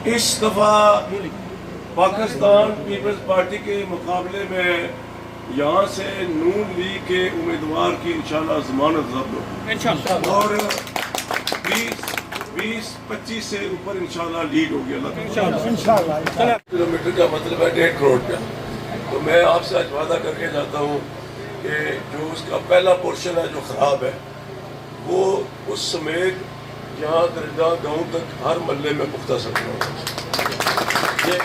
اس دفعہ Pakistan Peoples party کے مقابلے میں یہاں سے نون لیگ کے امیدوار کی انشاءاللہ ضمانت ضبط ہوگی اور 20-25 سے اوپر انشاءاللہ لیڈ ہوگی اللہ کلومیٹر کا مطلب ہے 1.5 کروڑ کا. تو میں آپ سے آج وعدہ کر کے جاتا ہوں کہ جو اس کا پہلا پورشن ہے جو خراب ہے وہ اس سمیت یہاں درگاہ گاؤں تک ہر محلے میں پختہ سڑکیں ہوں. یہ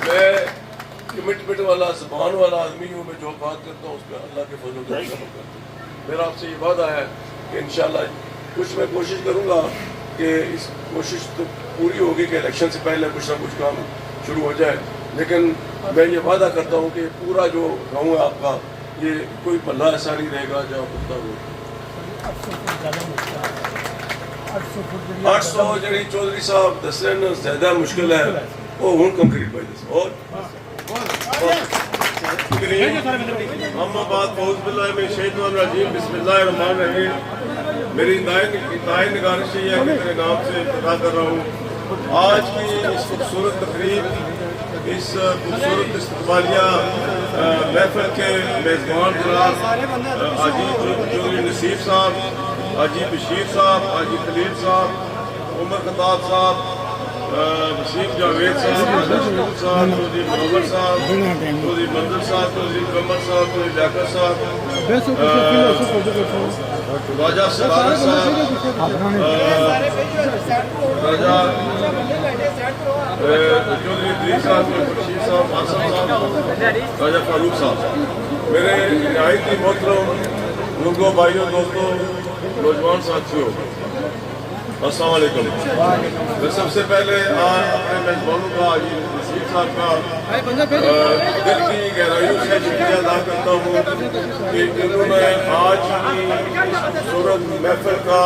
میں کمٹمنٹ والا زبان والا آدمی ہوں. میں جو بات کرتا ہوں اس پہ اللہ کے فضل و کرم کرتا ہوں. میرا آپ سے یہ وعدہ ہے کہ انشاءاللہ کچھ میں کوشش کروں گا کہ اس کوشش تو پوری ہوگی کہ الیکشن سے پہلے کچھ نہ کچھ کام شروع ہو جائے. لیکن میں یہ وعدہ کرتا ہوں کہ پورا جو گاؤں ہے آپ کا یہ کوئی محلہ ایسا نہیں رہے گا جہاں پختہ ہو. 800 جڑی چودھری صاحب دس رہے ہیں زیادہ مشکل ہے وہ ہوں کنکریٹ بائی دس. اور اما بعد اعوذ باللہ من الشیطان الرجیم بسم اللہ الرحمن الرحیم. میری انتہائی نگارش یہ ہے کہ میرے نام سے ابتدا کر رہا ہوں. آج کی اس خوبصورت تقریب اس خوبصورت استقبالیہ محفل کے میزبان جناب حاجی چودھری نصیب صاحب، حاجی بشیر صاحب، حاجی خلیل صاحب، عمر خطاب صاحب، وسیم جاوید صاحب، مشہور صاحب، چودھری منور صاحب، چودھری منظر صاحب، چودھری قمر صاحب، چودھری لیاقت صاحب، راجہ سدارت صاحب، راجہ چودھری ادریس صاحب، بشیر صاحب، آصف صاحب، راجہ فاروق صاحب. میرے نہایت ہی محترم بزرگوں، بھائیوں، دوستوں، نوجوان ساتھیوں، السلام علیکم. میں سب سے پہلے اپنے میزبانوں کا حاجی نصیب صاحب کا دل کی گہرائیوں سے شکریہ ادا کرتا ہوں کہ انہوں نے آج کی خوبصورت محفل کا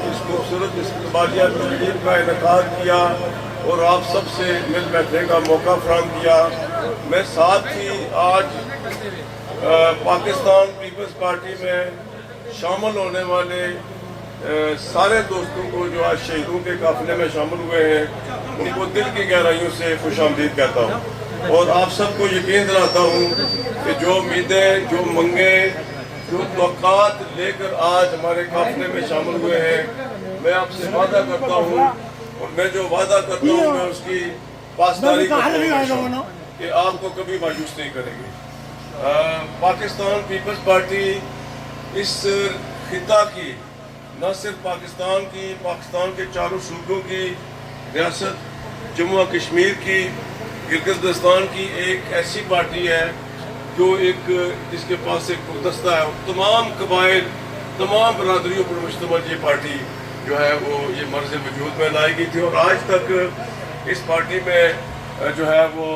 اس خوبصورت استقبالیہ تقریب کا انعقاد کیا اور آپ سب سے مل بیٹھنے کا موقع فراہم کیا. میں ساتھ ہی آج پاکستان پیپلز پارٹی میں شامل ہونے والے سارے دوستوں کو جو آج شہیدوں کے قافلے میں شامل ہوئے ہیں ان کو دل کی گہرائیوں سے خوش آمدید کہتا ہوں اور آپ سب کو یقین دلاتا ہوں کہ جو امیدیں، جو منگیں، جو توقعات لے کر آج ہمارے قافلے میں شامل ہوئے ہیں میں آپ سے وعدہ کرتا ہوں اور میں جو وعدہ کرتا ہوں میں اس کی پاسداری کرتا ہوں کہ آپ کو کبھی مایوس نہیں کریں گے. پاکستان پیپلز پارٹی اس خطہ کی، نہ صرف پاکستان کی، پاکستان کے چاروں صوبوں کی، ریاست جموں و کشمیر کی، گلگت بلتستان کی ایک ایسی پارٹی ہے جو ایک جس کے پاس ایک گلدستہ ہے. تمام قبائل، تمام برادریوں پر مشتمل یہ پارٹی جو ہے وہ یہ مرز وجود میں لائی گئی تھی اور آج تک اس پارٹی میں جو ہے وہ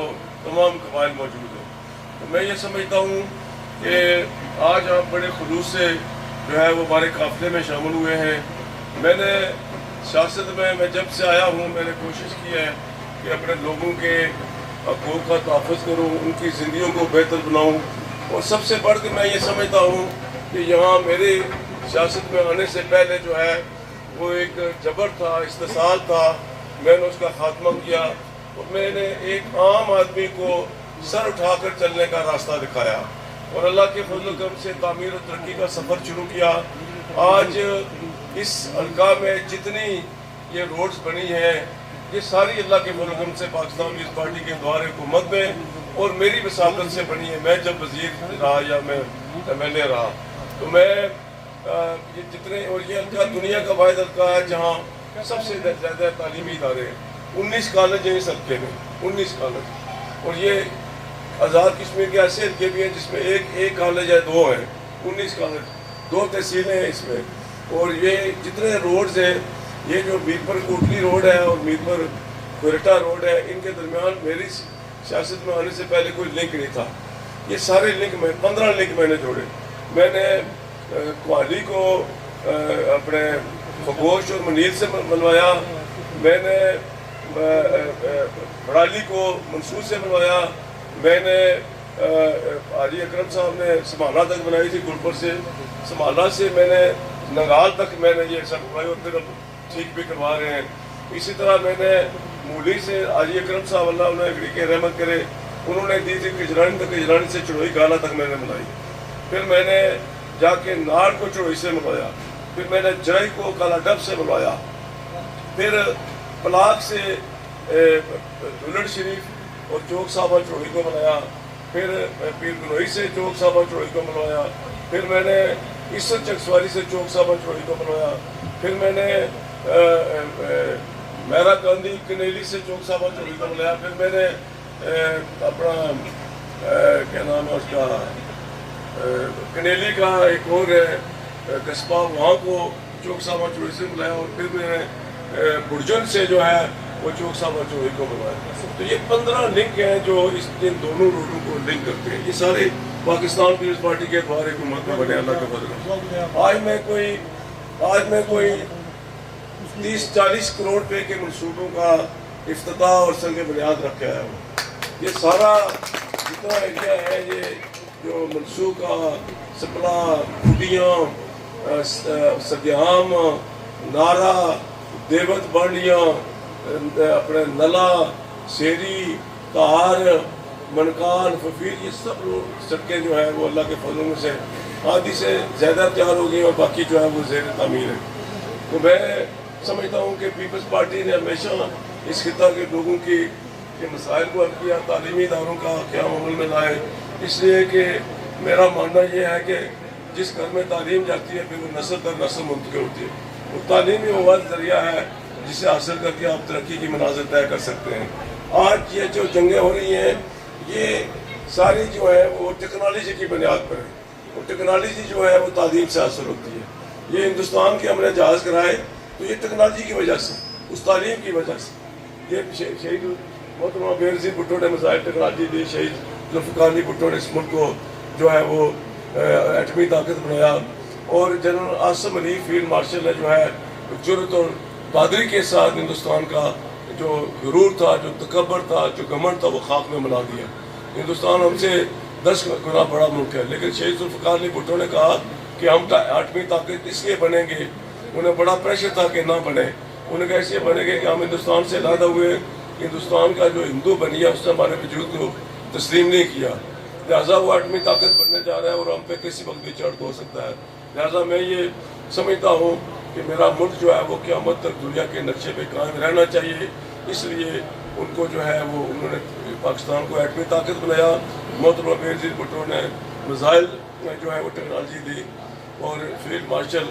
تمام قبائل موجود ہیں. تو میں یہ سمجھتا ہوں کہ آج آپ بڑے خلوص سے جو ہے وہ ہمارے قافلے میں شامل ہوئے ہیں. میں نے سیاست میں جب سے آیا ہوں میں نے کوشش کی ہے کہ اپنے لوگوں کے حقوق کا تحفظ کروں، ان کی زندگیوں کو بہتر بناؤں اور سب سے بڑھ کے میں یہ سمجھتا ہوں کہ یہاں میرے سیاست میں آنے سے پہلے جو ہے وہ ایک جبر تھا، استحصال تھا. میں نے اس کا خاتمہ کیا اور میں نے ایک عام آدمی کو سر اٹھا کر چلنے کا راستہ دکھایا اور اللہ کے فضل و کرم سے تعمیر و ترقی کا سفر شروع کیا. آج اس حلقہ میں جتنی یہ روڈز بنی ہیں یہ ساری اللہ کے فضل و کرم سے پاکستان پیپلز پارٹی کے دوار حکومت میں اور میری وساطت سے بنی ہے. میں جب وزیر رہا یا میں ایم ایل اے رہا تو میں یہ جتنے اور یہ حلقہ دنیا کا واحد حلقہ ہے جہاں سب سے زیادہ تعلیمی ادارے ہیں. 19 کالج ہیں اس حلقے میں، 19 کالج. اور یہ آزاد کشمیر کے ایسے حلقے بھی ہیں جس میں ایک کالج ہے، 2 ہیں. 19 کالج، 2 تحصیلیں ہیں اس میں. اور یہ جتنے روڈز ہیں، یہ جو میر پر کوٹلی روڈ ہے اور میر پر کوئٹہ روڈ ہے، ان کے درمیان میری سیاست میں آنے سے پہلے کوئی لنک نہیں تھا. یہ سارے لنک میں 15 لنک میں نے جوڑے. میں نے کوہلی کو اپنے خگوش اور منیر سے ملوایا، میں نے بڑالی کو منصور سے ملوایا، میں نے حاجی اکرم صاحب نے سمالہ تک بنائی تھی گلپر سے، سمالہ سے میں نے ننگال تک میں نے یہ سب بنائی اور پھر اب ٹھیک بھی کروا رہے ہیں. اسی طرح میں نے مولی سے حاجی اکرم صاحب اللہ انہیں اگڑی کے رحمت کرے انہوں نے دی تھی کجرانی تک، کجرانی سے چڑوئی کالا تک میں نے ملائی، پھر میں نے جا کے ناڑ کو چڑوئی سے ملوایا، پھر میں نے جرائی کو کالا ڈب سے ملوایا، پھر پلاک سے دولت شریف اور چوک صاحبہ چڑوئی کو ملایا، پھر پیر گنوئی سے چوک صاحبہ چڑوئی کو ملوایا، پھر میں نے عیسر چکسواری سے چوک صاحبہ چڑوئی کو ملوایا، پھر میں نے میرا گاندھی کنیلی سے چوک صاحبہ چڑوئی کو ملایا، پھر میں نے اپنا کیا نام ہے اس کا کنیلی کا ایک اور ہے قصبہ وہاں کو چوک صاحبہ چڑوئی سے ملایا، اور پھر میں نے برجن سے جو ہے وہ چوک صاحبہ چڑوئی کو ملوایا۔ تو یہ 15 لنک ہیں جو ان دونوں روڈوں کو لنک کرتے ہیں، یہ سارے پاکستان پیپلز پارٹی کے ادوار حکومت میں بنے، اللہ کا فضل ہے۔ آج میں کوئی 30-40 کروڑ روپے کے منصوبوں کا افتتاح اور سنگ بنیاد رکھ کے آیا ہوں۔ یہ سارا جتنا ایریا ہے، یہ جو منصوبہ سپلا، کھڈیاں، سدیام، نارا، دیوت بانڈیاں، اپنے نلا، سیری، تہار، منکان، ففیر، یہ سب سڑکیں جو ہیں وہ اللہ کے فضلوں سے آدھی سے زیادہ تیار ہو گئی اور باقی جو ہے وہ زیر تعمیر ہے۔ تو میں سمجھتا ہوں کہ پیپلز پارٹی نے ہمیشہ اس خطہ کے لوگوں کے مسائل کو حل کیا، تعلیمی اداروں کا قیام عمل میں لائے، اس لیے کہ میرا ماننا یہ ہے کہ جس گھر میں تعلیم جاتی ہے پھر وہ نسل در نسل منتقل ہوتی ہے۔ وہ تعلیمی وہ ذریعہ ہے جسے حاصل کر کے آپ ترقی کی منازل طے کر سکتے ہیں۔ آج یہ جو جنگیں ہو رہی ہیں یہ ساری جو ہے وہ ٹیکنالوجی کی بنیاد پر ہے، اور ٹیکنالوجی جو ہے وہ تعلیم سے حاصل ہوتی ہے۔ یہ ہندوستان کے ہم نے جہاز کرائے تو یہ ٹیکنالوجی کی وجہ سے، اس تعلیم کی وجہ سے۔ یہ شہید محترمہ بے نظیر بھٹو نے مسائل ٹیکنالوجی دی، شہید ذوالفقار علی بھٹو نے اس ملک کو جو ہے وہ ایٹمی طاقت بنایا، اور جنرل عاصم علی فیلڈ مارشل نے جو ہے جرأت اور بہادری کے ساتھ ہندوستان کا جو غرور تھا، جو تکبر تھا، جو گھمنڈ تھا، وہ خاک میں ملا دیا۔ ہندوستان ہم سے 10 گنا بڑا ملک ہے، لیکن شہید ذوالفقار علی بھٹو نے کہا کہ ہم ایٹمی طاقت اس لیے بنیں گے، انہیں بڑا پریشر تھا کہ نہ بنے، انہیں کہا اس لیے بنے گے کہ ہم ہندوستان سے علیحدہ ہوئے، ہندوستان کا جو ہندو بنیا اس نے ہمارے وجود کو تسلیم نہیں کیا، لہٰذا وہ ایٹمی طاقت بننے جا رہا ہے اور ہم پہ کسی وقت بھی چڑھ ہو سکتا ہے۔ لہٰذا میں یہ سمجھتا ہوں کہ میرا ملک جو ہے وہ قیامت تک دنیا کے نقشے پہ قائم رہنا چاہیے، اس لیے ان کو جو ہے وہ انہوں نے پاکستان کو ایٹمی طاقت بنایا۔ محترمہ بے نظیر بھٹو نے میزائل میں جو ہے وہ ٹیکنالوجی دی، اور فیلڈ مارشل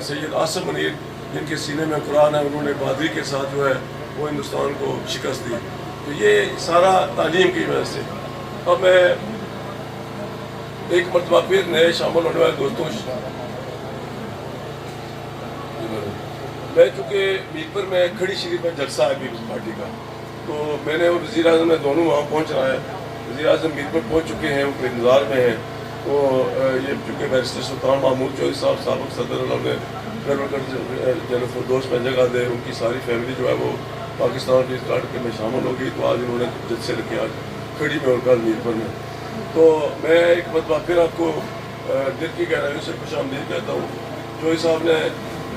سید عاصم منیر جن کے سینے میں قرآن ہے، انہوں نے بہادری کے ساتھ جو ہے وہ ہندوستان کو شکست دی۔ تو یہ سارا تعلیم کی وجہ سے۔ اب میں ایک مرتبہ پھر نئے شامل ہونے والے دوستوں، میں چونکہ میرپور میں کھڑی شریف میں جلسہ ہے پیپلز پارٹی کا، تو میں نے اور وزیر اعظم نے دونوں وہاں پہنچ رہا ہے۔ وزیر اعظم میرپور پہنچ چکے ہیں، وہ انتظار میں ہیں۔ تو یہ چونکہ بیرسٹر سلطان محمود چودھری صاحب سابق صدر اللہ نے جنرل فردوس میں جگہ دے، ان کی ساری فیملی جو ہے وہ پاکستان پیپلز پارٹی میں شامل ہوگی، تو آج انہوں نے جلسے رکھے آج کھڑی میں اور کل میرپور میں۔ تو میں ایک مرتبہ پھر آپ کو دل کی گہرائیوں سے خوش آمدید کہتا ہوں۔ چودھری صاحب نے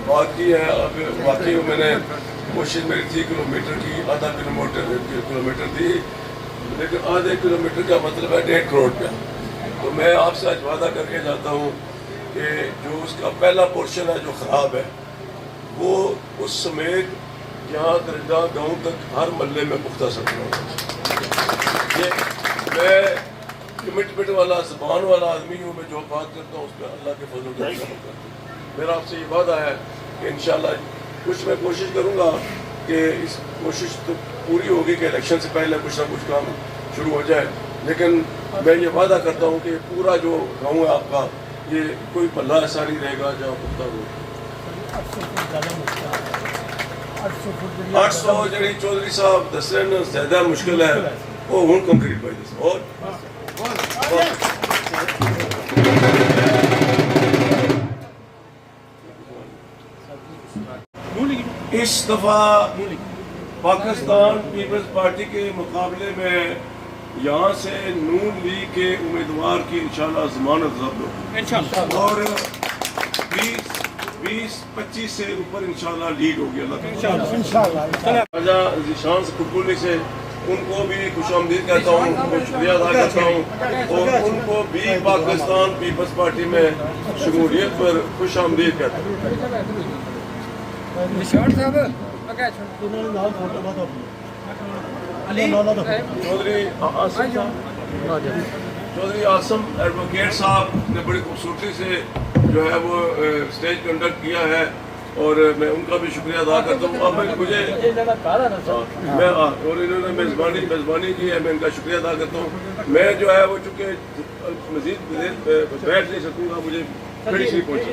بات کی ہے، اب واقعی میں نے کوشش میری تھی کلومیٹر کی، آدھا کلومیٹر تھی، لیکن آدھے کلومیٹر کا مطلب ہے 1.5 کروڑ کا۔ تو میں آپ سے آج وعدہ کر کے جاتا ہوں کہ جو اس کا پہلا پورشن ہے جو خراب ہے، وہ اس سمیت یہاں درجہ گاؤں تک ہر محلے میں پختہ سڑکیں ہوگی۔ یہ میں کمٹمنٹ والا زبان والا آدمی ہوں، میں جو بات کرتا ہوں اس پہ اللہ کے فضل کا عمل کرتا ہوں۔ میرا آپ سے یہ وعدہ ہے کہ انشاءاللہ کچھ میں کوشش کروں گا کہ اس کوشش تو پوری ہوگی کہ الیکشن سے پہلے کچھ نہ کچھ کام شروع ہو جائے، لیکن میں یہ وعدہ کرتا ہوں کہ پورا جو گاؤں ہے آپ کا، یہ کوئی محلہ ایسا نہیں رہے گا جہاں پختہ ہو۔ 800 جڑی چودھری صاحب دسن زیادہ مشکل ہے، وہ ہوں کنکریٹ بائی دس اور اس دفعہ پاکستان پیپلز پارٹی کے مقابلے میں یہاں سے نون لیگ کے امیدوار کی انشاءاللہ ضمانت ضبط ہوگی، اور 20-25 سے اوپر انشاءاللہ لیڈ ہوگی اللہ تعالیٰ. انشاءاللہ. راجہ ذیشان کپولی سے ان کو بھی خوش آمدید کہتا ہوں, ان کو شکریہ ادا کرتا ہوں, اور ان کو بھی پاکستان پیپلز پارٹی میں شمولیت پر خوش آمدید کہتا ہوں. چودھری عاصم ایڈوکیٹ صاحب نے بڑی خوبصورتی سے جو ہے وہ اسٹیج کنڈکٹ کیا ہے, اور میں ان کا بھی شکریہ ادا کرتا ہوں. اب مجھے اور انہوں نے میزبانی کی ہے, میں ان کا شکریہ ادا کرتا ہوں. میں جو ہے وہ چونکہ مزید بیٹھ نہیں سکوں گا, مجھے کھڑی سی پہنچی.